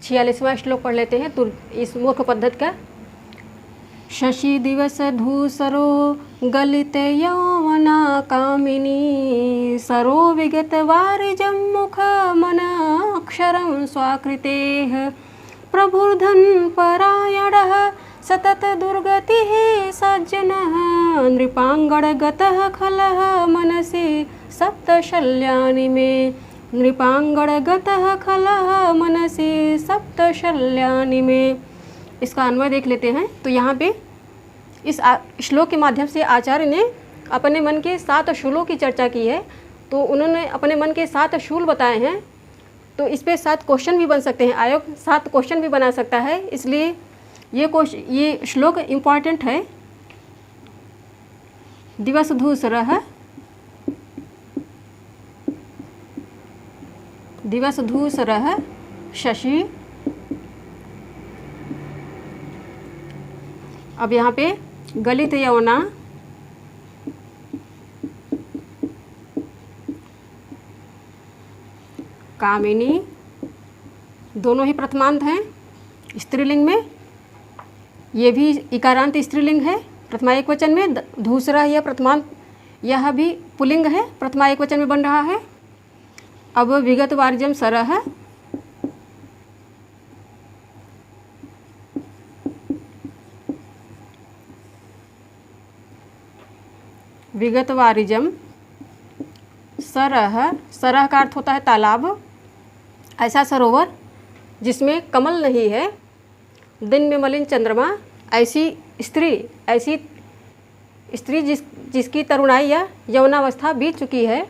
46वां श्लोक पढ़ लेते हैं इस मुख पद्धति का। शशि दिवस धूसरो गलित यौवना कामिनी सरो विगत वारिजं मुख मन अक्षरं स्वाकृतेः प्रभुर्धन परायणः सतत दुर्गतिः सज्जनः नृपांगणगतः खलः मनसि सप्तशल्यानि मे नृपांगणगतः खलः मनसि सप्तशल्यानि मे। इसका अन्वय देख लेते हैं। तो यहाँ पे इस श्लोक के माध्यम से आचार्य ने अपने मन के 7 शूलों की चर्चा की है। तो उन्होंने अपने मन के 7 शूल बताए हैं। तो इस पे 7 क्वेश्चन भी बन सकते हैं, आयोग 7 क्वेश्चन भी बना सकता है, इसलिए ये श्लोक इम्पॉर्टेंट है। दिवस धूसरः दिवस धूसरः शशि। अब यहाँ पे गलित यौवना कामिनी, दोनों ही प्रथमांत हैं स्त्रीलिंग में। ये भी इकारांत स्त्रीलिंग है प्रथमा एक वचन में। दूसरा यह प्रथमांत, यह भी पुल्लिंग है, प्रथमा एक वचन में बन रहा है। अब विगत वार्जम सरह, विगत वारिजम सरह। सरह का अर्थ होता है तालाब, ऐसा सरोवर जिसमें कमल नहीं है। दिन में मलिन चंद्रमा, ऐसी स्त्री जिसकी तरुणाई या यौवनावस्था बीत चुकी है,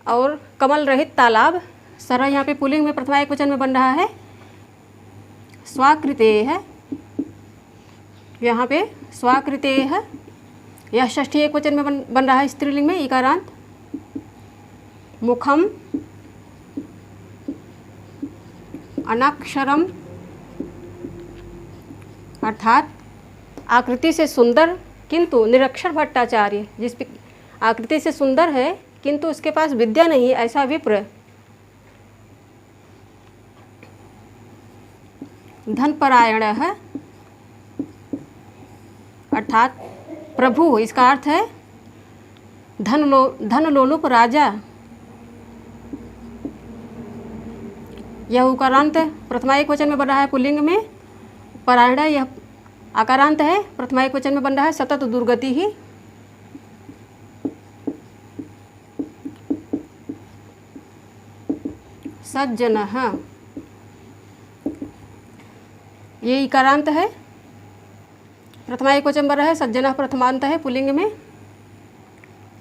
और कमल रहित तालाब। सरह यहाँ पे पुल्लिंग में प्रथमा एक वचन में बन रहा है। स्वाकृते है, यहाँ पे स्वाकृते है, यह षष्ठी एक वचन में बन रहा है स्त्रीलिंग में इकारांत। मुखम अनाक्षरम, अर्थात आकृति से सुंदर किंतु निरक्षर भट्टाचार्य, जिस आकृति से सुंदर है किंतु उसके पास विद्या नहीं, ऐसा विप्र। धनपरायण है, अर्थात प्रभु, इसका अर्थ है धन लोलुप राजा। यह उकारांत प्रथमा एक वचन में बन रहा है पुल्लिंग में। परायण यह आकारांत है, प्रथमा एक वचन में बन रहा है। सतत दुर्गति ही। सज्जनः, ये इकारांत है, प्रथमा एक वचन बन रहा है। सज्जनः प्रथमांत है पुल्लिंग में,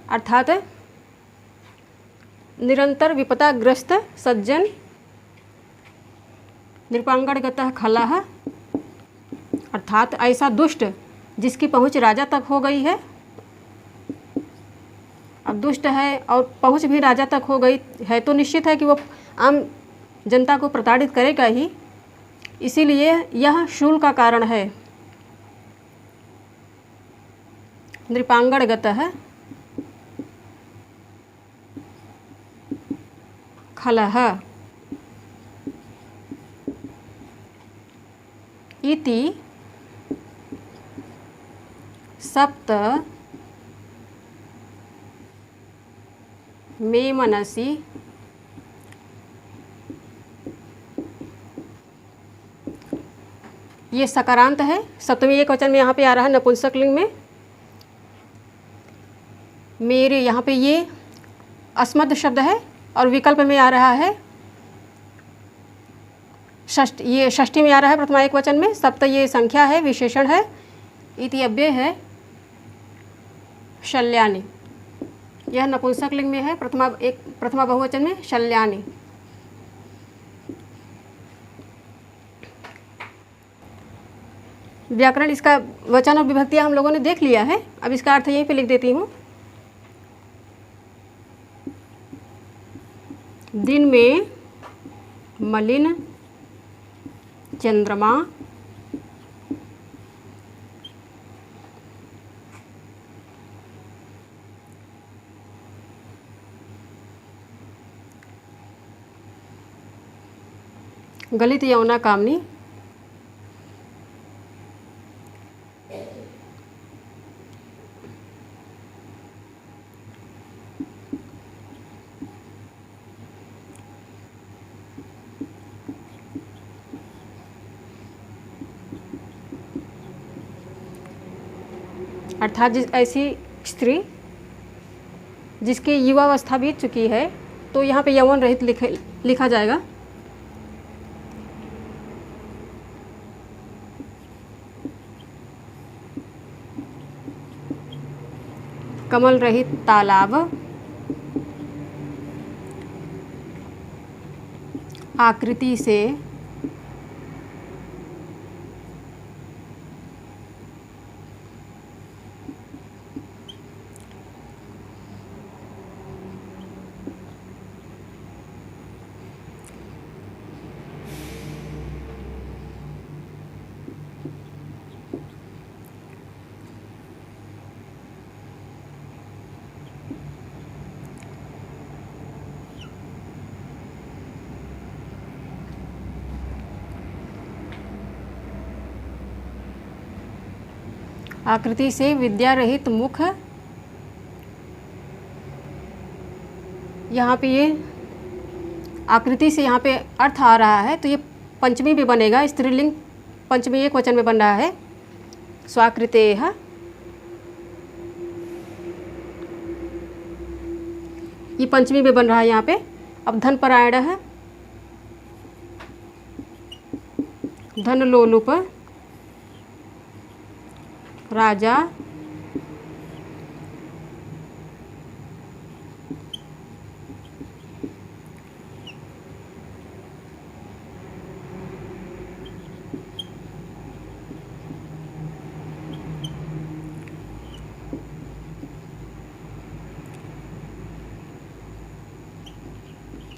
अर्थात निरंतर विपदाग्रस्त सज्जन। नृपांगणगतः खलः, अर्थात ऐसा दुष्ट जिसकी पहुँच राजा तक हो गई है। अब दुष्ट है और पहुँच भी राजा तक हो गई है तो निश्चित है कि वो आम जनता को प्रताड़ित करेगा ही, इसीलिए यह शूल का कारण है। नृपांगणगतः खलः इति सप्त मे मनसि ये सकारांत है, सप्तमी एक वचन में यहाँ पे आ रहा है नपुंसक लिंग में। मेरे यहाँ पे ये अस्मद शब्द है और विकल्प में आ रहा है ये षष्ठी में आ रहा है प्रथमा एक वचन में। सप्त ये संख्या है, विशेषण है। इति अव्यय है। शल्यानि यह नपुंसक लिंग में है, प्रथमा बहुवचन में शल्यानि। व्याकरण इसका वचन और विभक्तियाँ हम लोगों ने देख लिया है। अब इसका अर्थ यहीं पे लिख देती हूँ। दिन में मलिन चंद्रमा, गलित यौना कामनी, अर्थात ऐसी स्त्री जिसकी युवावस्था बीत चुकी है, तो यहाँ पे यौवन रहित लिखा जाएगा। कमल रहित तालाब, आकृति से आकृति से विद्या रहित मुख, यहाँ पे ये आकृति से यहाँ पे अर्थ आ रहा है, तो ये पंचमी भी बनेगा, स्त्रीलिंग पंचमी एक वचन में बन रहा है, स्वाकृतेह। ये पंचमी में बन रहा है यहाँ पे। अब धन परायण है, धन लोलुप, राजा,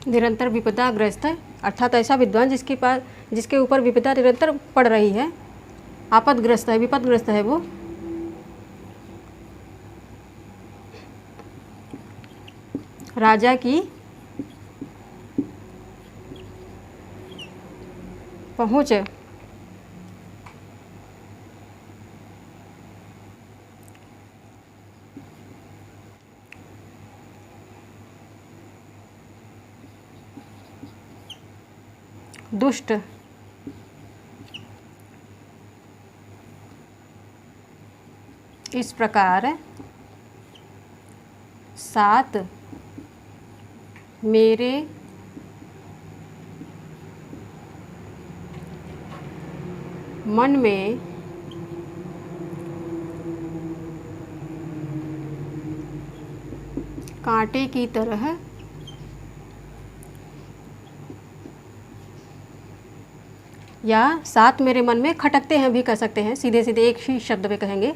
निरंतर विपदाग्रस्त है, अर्थात ऐसा विद्वान जिसके ऊपर विपदा निरंतर पड़ रही है, आपदग्रस्त है, विपदग्रस्त है वो। राजा की पहुँच, दुष्ट, इस प्रकार सात मेरे मन में कांटे की तरह या सात मेरे मन में खटकते हैं भी कह सकते हैं, सीधे सीधे एक ही शब्द में कहेंगे,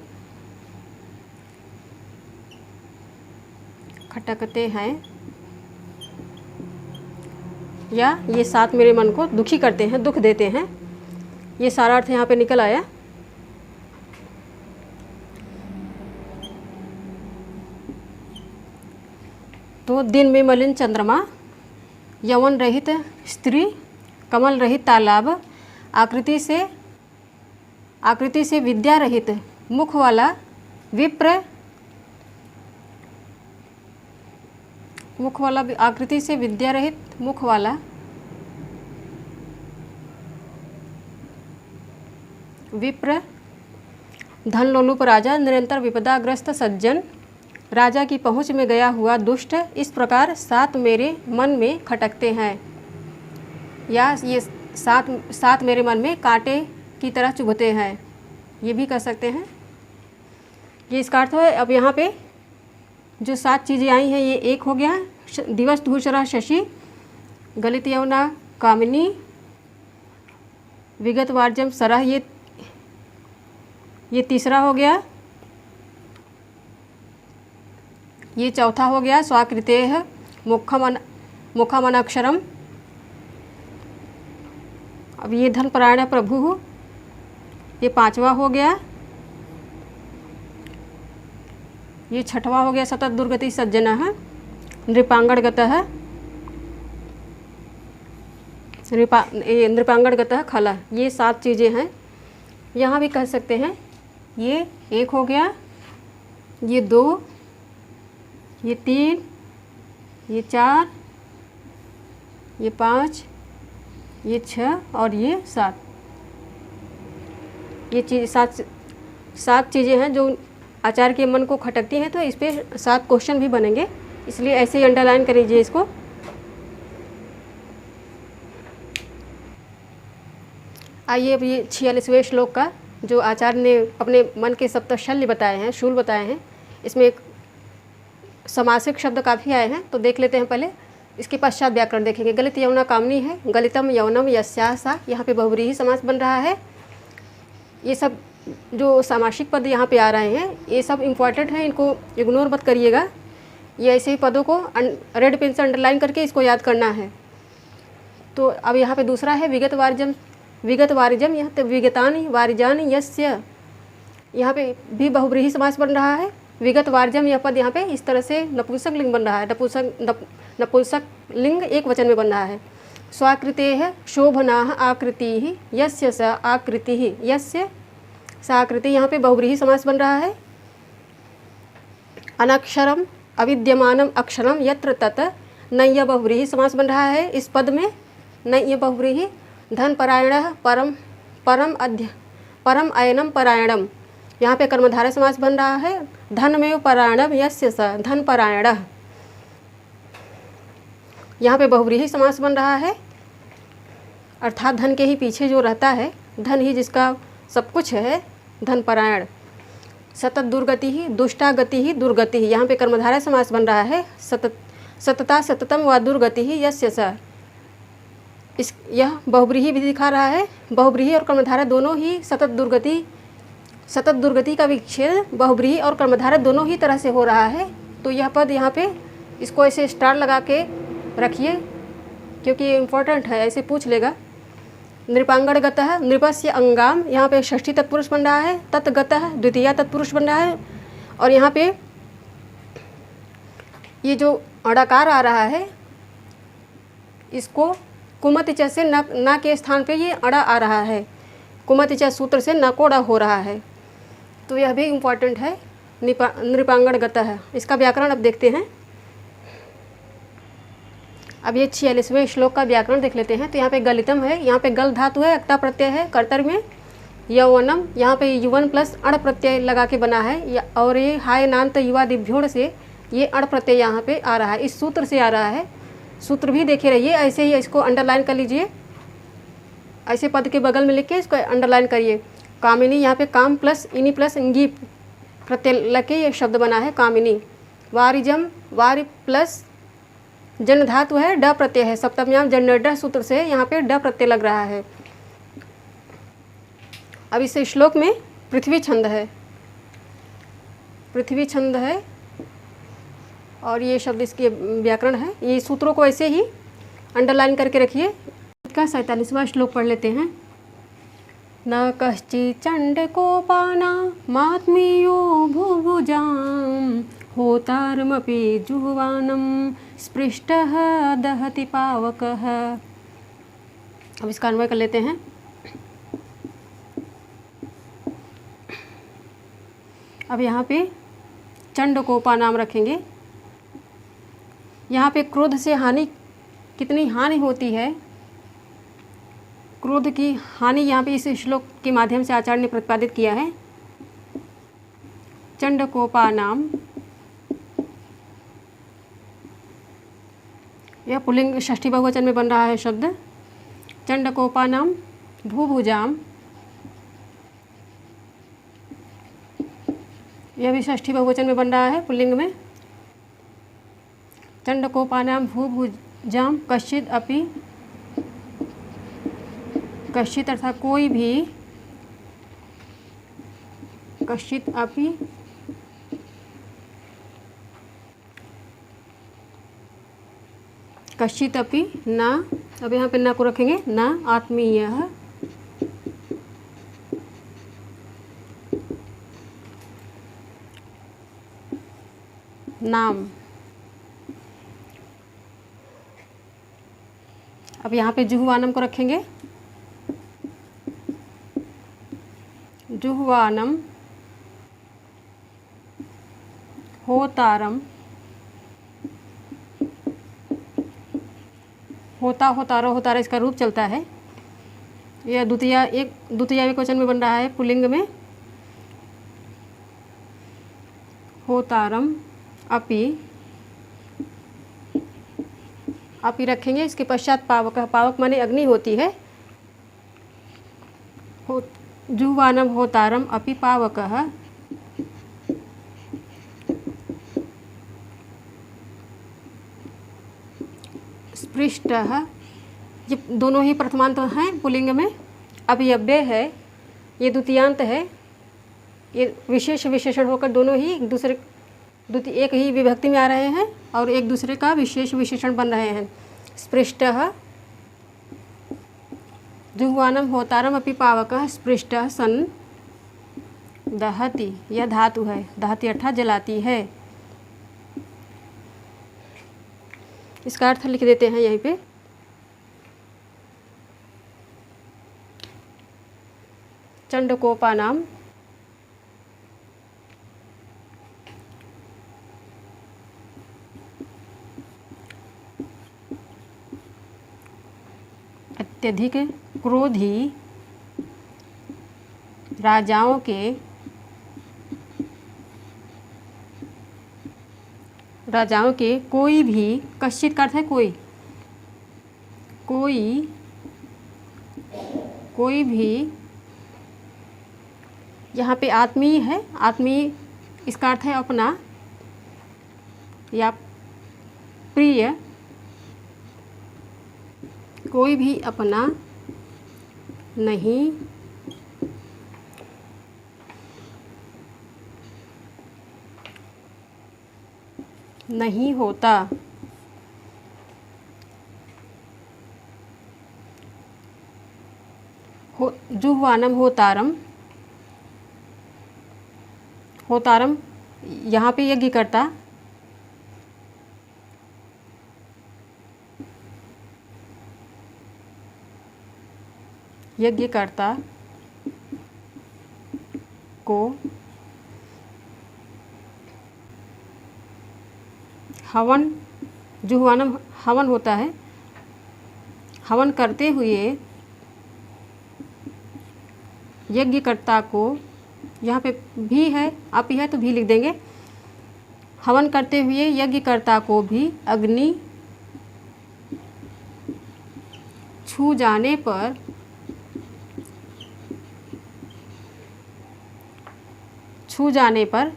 खटकते हैं, या ये सात मेरे मन को दुखी करते हैं, दुख देते हैं। ये सारा अर्थ यहाँ पे निकल आया। तो दिन में मलिन चंद्रमा, यौवन रहित स्त्री, कमल रहित तालाब, आकृति से विद्या रहित मुख वाला विप्र, आकृति से विद्या रहित मुख वाला विप्र, धन लोलुप राजा, निरंतर विपदाग्रस्त सज्जन, राजा की पहुँच में गया हुआ दुष्ट, इस प्रकार सात मेरे मन में खटकते हैं, या ये सात मेरे मन में कांटे की तरह चुभते हैं, ये भी कह सकते हैं। ये इसका अर्थ है। अब यहाँ पे जो सात चीज़ें आई हैं, ये एक हो गया, दिवस धूसरा शशि, गलित यौना कामिनी, विगत वार्जम सरह, ये तीसरा हो गया, ये चौथा हो गया, स्वाकृतेह मुखम अक्षरम। अब ये धन परायण प्रभु, ये पांचवा हो गया, ये छठवा हो गया, सतत दुर्गति सज्जन है, नृपांगणगत है, ये नृपांगणगतः खला, ये 7 चीज़ें हैं। यहाँ भी कह सकते हैं ये 1 हो गया, ये 2, ये 3, ये 4, ये 5, ये 6 और ये 7। ये चीज़ 7 चीज़ें हैं जो आचार्य के मन को खटकती हैं, तो इस पर 7 क्वेश्चन भी बनेंगे, इसलिए ऐसे ही अंडरलाइन कर लीजिए इसको। आइए अब ये 46वें श्लोक का जो आचार्य ने अपने मन के सप्तशल्य बताए हैं, शूल बताए हैं, इसमें एक समासिक शब्द काफ़ी आए हैं, तो देख लेते हैं पहले। इसके पश्चात व्याकरण देखेंगे। गलित यौना कामनी है, गलितम यौनम यस्या सा, यहाँ पे बहुव्रीहि समास बन रहा है। ये सब जो सामासिक पद यहाँ पे आ रहे हैं ये सब इम्पॉर्टेंट है, इनको इग्नोर मत करिएगा। ये ऐसे ही पदों को रेड पेन से अंडरलाइन करके इसको याद करना है। तो अब यहाँ पे दूसरा है विगत वारिजम, यहाँ पे विगतानि वारिजानि यस्य, यहाँ पे भी बहुव्रीहि समास बन रहा है। विगत वारिजम यह पद यहाँ पे इस तरह से नपुंसक लिंग बन रहा है, नपुंसक लिंग एक वचन में बन रहा है। स्वाकृते है शोभना आकृति ही, यस्य स आकृति ही, यस्य स आकृति, यहाँ पे बहुव्रीहि समास बन रहा है। अनक्षरम अविद्यमानम अक्षरम यत्र तत, नय्य बहुव्रीहि समास बन रहा है इस पद में, नय्य बहुव्रीहि। धन परायण परम अयनम परायणम, यहाँ पे कर्मधारय समास बन रहा है। धनमेव परायणम यस्य स, धन परायण, यहाँ पे बहुव्रीहि समास बन रहा है, अर्थात धन के ही पीछे जो रहता है, धन ही जिसका सब कुछ है, धन परायण। सतत दुर्गति ही दुष्टा गति ही दुर्गति ही, यहाँ पे कर्मधारय समास बन रहा है। सतता सततम व दुर्गति ही यस्य स, यह बहुव्रीहि भी दिखा रहा है। बहुव्रीहि और कर्मधारय दोनों ही सतत दुर्गति का विच्छेद बहुव्रीहि और कर्मधारय दोनों ही तरह से हो रहा है। तो यह पद यहाँ पे इसको ऐसे स्टार लगा के रखिए, क्योंकि ये इम्पोर्टेंट है, ऐसे पूछ लेगा। नृपांगणगतः नृपस्य अंगाम, यहाँ पे षष्ठी तत्पुरुष बन रहा है। तत्गतः द्वितीया तत्पुरुष बन रहा है। और यहाँ पे ये जो अड़ाकार आ रहा है, इसको कुमतिच से न के स्थान पे ये अड़ा आ रहा है, कुमतिच सूत्र से न को अड़ा हो रहा है, तो यह भी इम्पॉर्टेंट है। नृपांगणगतः, इसका व्याकरण अब देखते हैं। अब ये 46वें श्लोक का व्याकरण देख लेते हैं। तो यहाँ पे गलितम है, यहाँ पे गल धातु है, अक्ता प्रत्यय है कर्तव्य में। यौवनम, यहाँ पे युवन प्लस अण प्रत्यय लगा के बना है, और ये हाय नान्त युवा दिभ्योड़ से ये अण प्रत्यय यहाँ पे आ रहा है, इस सूत्र से आ रहा है। सूत्र भी देखे रहिए, ऐसे ही इसको अंडरलाइन कर लीजिए, ऐसे पद के बगल में लिख के इसको अंडरलाइन करिए। कामिनी, यहाँ पे काम प्लस इनी प्लस इंगी प्रत्यय लग के ये शब्द बना है कामिनी। वारिजम, वारि प्लस जन धातु है, ड प्रत्यय है, सप्तम्याम जन्नड सूत्र से यहाँ पे ड प्रत्यय लग रहा है। अब इस श्लोक में पृथ्वी छंद है, पृथ्वी छंद है, और ये शब्द इसके व्याकरण है। ये सूत्रों को ऐसे ही अंडरलाइन करके रखिए। इसका 47वां श्लोक पढ़ लेते हैं। न कश्चित् चण्डकोपाना मात्मीयो भुभुजां, होतारमपि जुह्वानं स्पृष्टः दहति पावकः। अब इसका अन्वय कर लेते हैं। अब यहाँ पे चंडकोपा नाम रखेंगे। यहाँ पे क्रोध से हानि, कितनी हानि होती है, क्रोध की हानि यहाँ पे इस श्लोक के माध्यम से आचार्य ने प्रतिपादित किया है। चंडकोपा नाम, यह पुल्लिंग षष्ठी बहुवचन में बन रहा है शब्द। चंडकोपा नाम भूभुजाम, यह भी षष्ठी बहुवचन में बन रहा है पुल्लिंग में। चंडकोपानाम भूभुजाम कश्चित् अपि, कश्चित् अर्थात कोई भी, कश्चित् अपि, कश्चित् अपि न, अब यहाँ पे न को रखेंगे, न आत्मीयः नाम। अब यहाँ पे जुह्वानम को रखेंगे। जुह्वानम होतारम, होता होतारा होतारा इसका रूप चलता है। यह द्वितीय एकवचन में बन रहा है पुल्लिंग में। होतारम अपि, अपि रखेंगे। इसके पश्चात पावक, पावक माने अग्नि होती है। जुह्वानम होतारम अपि पावकः, स्पृष्टः, ये दोनों ही प्रथमांत हैं पुल्लिंग में। अभिव्यय है, ये द्वितीयांत है। ये विशेष विशेषण होकर दोनों ही एक ही विभक्ति में आ रहे हैं और एक दूसरे का विशेष विशेषण बन रहे हैं। स्पृष्टः, जुह्वानम होतारम अपि पावकः स्पृष्टः सन दहति, यह धातु है। दहति अर्थात जलाती है। इसका अर्थ लिख देते हैं यहीं पे। चंडकोपानाम अत्यधिक क्रोधी राजाओं के कोई भी, कश्चित का अर्थ है कोई भी, यहाँ पे आत्मीय है। आत्मीय इसका अर्थ है अपना या प्रिय। कोई भी अपना नहीं होता। जुह्वानम होतारम, होतारम यहाँ पे यज्ञकर्ता, यज्ञकर्ता को हवन, जुह्वानम हवन होता है। हवन करते हुए यज्ञकर्ता को, यहाँ पे भी है, आप ही है तो भी लिख देंगे। हवन करते हुए यज्ञकर्ता को भी अग्नि छू जाने पर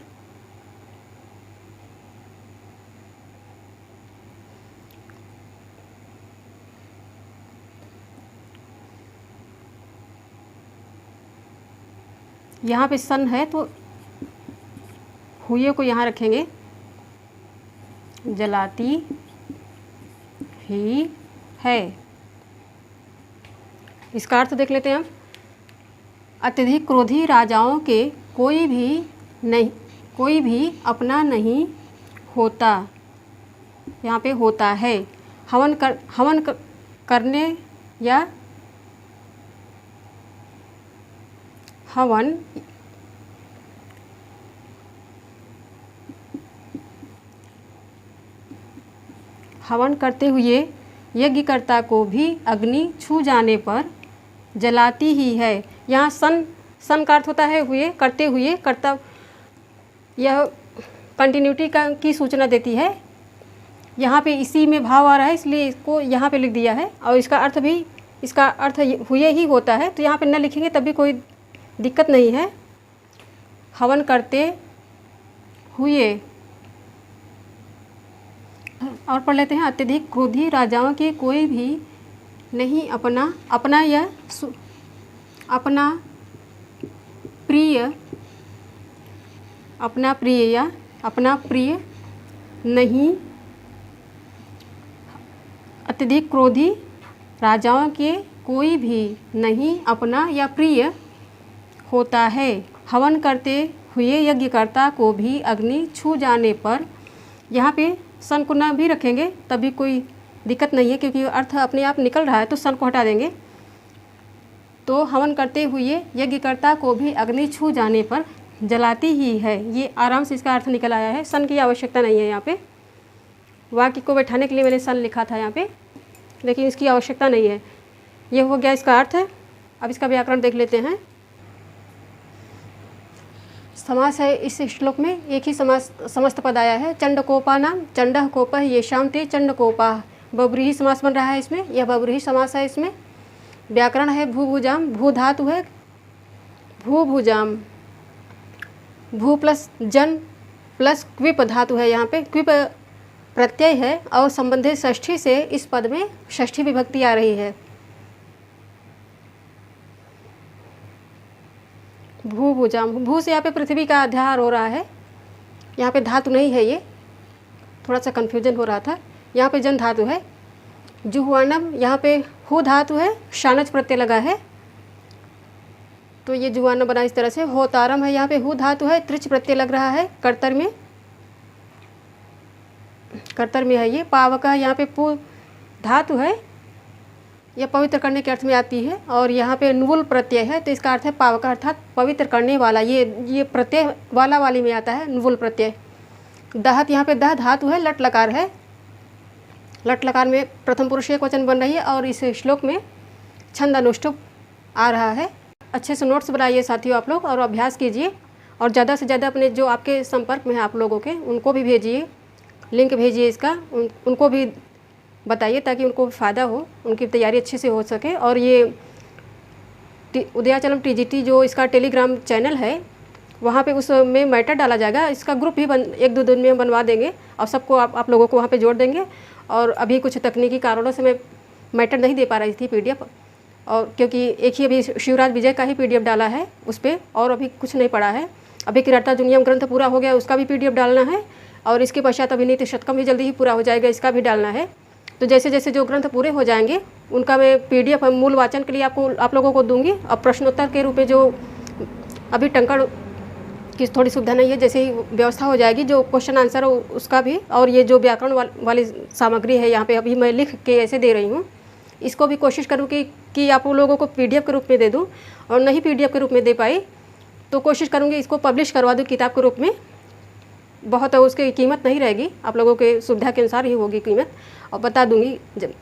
यहाँ पे सन है तो हुए को यहाँ रखेंगे। जलाती ही है। इसका अर्थ देख लेते हैं हम। अत्यधिक क्रोधी राजाओं के कोई भी अपना नहीं होता। यहाँ पे होता है। हवन करने या हवन करते हुए यज्ञकर्ता को भी अग्नि छू जाने पर जलाती ही है। यहाँ सन का अर्थ होता है हुए, करते हुए, कर्ता, यह कंटिन्यूटी की सूचना देती है। यहाँ पे इसी में भाव आ रहा है इसलिए इसको यहाँ पे लिख दिया है। और इसका अर्थ हुए ही होता है, तो यहाँ पे न लिखेंगे तब भी कोई दिक्कत नहीं है। हवन करते हुए, और पढ़ लेते हैं। अत्यधिक क्रोधी राजाओं के कोई भी नहीं अपना या अपना प्रिय नहीं। अत्यधिक क्रोधी राजाओं के कोई भी नहीं अपना या प्रिय होता है। हवन करते हुए यज्ञकर्ता को भी अग्नि छू जाने पर, यहाँ पे सन को ना भी रखेंगे तभी कोई दिक्कत नहीं है, क्योंकि अर्थ अपने आप निकल रहा है तो सन को हटा देंगे। तो हवन करते हुए यज्ञकर्ता को भी अग्नि छू जाने पर जलाती ही है। ये आराम से इसका अर्थ निकल आया है। सन की आवश्यकता नहीं है यहाँ पे। वाक्य को बैठाने के लिए मैंने सन लिखा था यहाँ पे, लेकिन इसकी आवश्यकता नहीं है। ये हो गया इसका अर्थ है। अब इसका व्याकरण देख लेते हैं। समास है इस श्लोक में, एक ही समास समस्त पद आया है। चंडकोपा नाम, चंडः कोपः ये शाम ते चंडकोपा। बहुब्रीहि समास बन रहा है इसमें, यह बहुब्रीहि समास है इसमें। व्याकरण है भूभुजाम, भू धातु है भूभुजाम, भू प्लस जन प्लस क्विप धातु है यहाँ पे, क्विप प्रत्यय है और संबंधित षष्ठी से इस पद में षष्ठी विभक्ति आ रही है। भूभुजाम, भू से यहाँ पे पृथ्वी का अध्याहार हो रहा है। यहाँ पे धातु नहीं है, ये थोड़ा सा कन्फ्यूजन हो रहा था। यहाँ पे जन धातु है। जुह्वानम, यहाँ पे हु धातु है, शानच प्रत्यय लगा है, तो ये जुह्वानम बना इस तरह से। होतारम है, यहाँ पे हु धातु है, त्रिच प्रत्यय लग रहा है कर्तर में है ये। पावक है, यहाँ पे पु धातु है, यह पवित्र करने के अर्थ में आती है। और यहाँ पे नुल प्रत्यय है, तो इसका अर्थ है पावक अर्थात पवित्र करने वाला। ये प्रत्यय वाला वाली में आता है नुल प्रत्यय। दहत, यहाँ पे दह धातु है, लट लकार है। लट लकार में प्रथम पुरुष एक वचन बन रही है और इस श्लोक में छंद अनुष्टुप आ रहा है। अच्छे से नोट्स बनाइए साथियों आप लोग और अभ्यास कीजिए, और ज़्यादा से ज़्यादा अपने जो आपके संपर्क में है आप लोगों के उनको भी भेजिए, लिंक भेजिए इसका, उनको भी बताइए ताकि उनको फ़ायदा हो, उनकी तैयारी अच्छे से हो सके। और ये उदयाचलम TGT जो इसका टेलीग्राम चैनल है, वहाँ पे उसमें मैटर डाला जाएगा। इसका ग्रुप भी 1-2 दिन में बनवा देंगे और सबको आप लोगों को वहाँ पे जोड़ देंगे। और अभी कुछ तकनीकी कारणों से मैं मैटर नहीं दे पा रही थी PDF, और क्योंकि एक ही अभी शिवराज विजय का ही PDF डाला है उस पर, और अभी कुछ नहीं पड़ा है। अभी किराता दुनियम ग्रंथ पूरा हो गया, उसका भी PDF डालना है, और इसके पश्चात अभिनीति शतकम भी जल्दी ही पूरा हो जाएगा, इसका भी डालना है। तो जैसे जैसे जो ग्रंथ पूरे हो जाएंगे उनका मैं PDF मूल वाचन के लिए आप लोगों को दूंगी। और प्रश्नोत्तर के रूप में जो अभी टंकड़ की थोड़ी सुविधा नहीं है, जैसे ही व्यवस्था हो जाएगी जो क्वेश्चन आंसर हो उसका भी, और ये जो व्याकरण वाली सामग्री है यहाँ पे अभी मैं लिख के ऐसे दे रही हूँ, इसको भी कोशिश करूँ कि आप लोगों को PDF के रूप में दे दूँ। और नहीं PDF के रूप में दे पाई तो कोशिश करूँगी इसको पब्लिश करवा दूँ किताब के रूप में। बहुत उसकी कीमत नहीं रहेगी, आप लोगों के सुविधा के अनुसार ही होगी कीमत, और बता दूंगी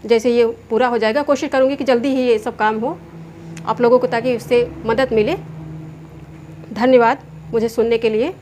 जैसे ये पूरा हो जाएगा। कोशिश करूंगी कि जल्दी ही ये सब काम हो आप लोगों को, ताकि इससे मदद मिले। धन्यवाद मुझे सुनने के लिए।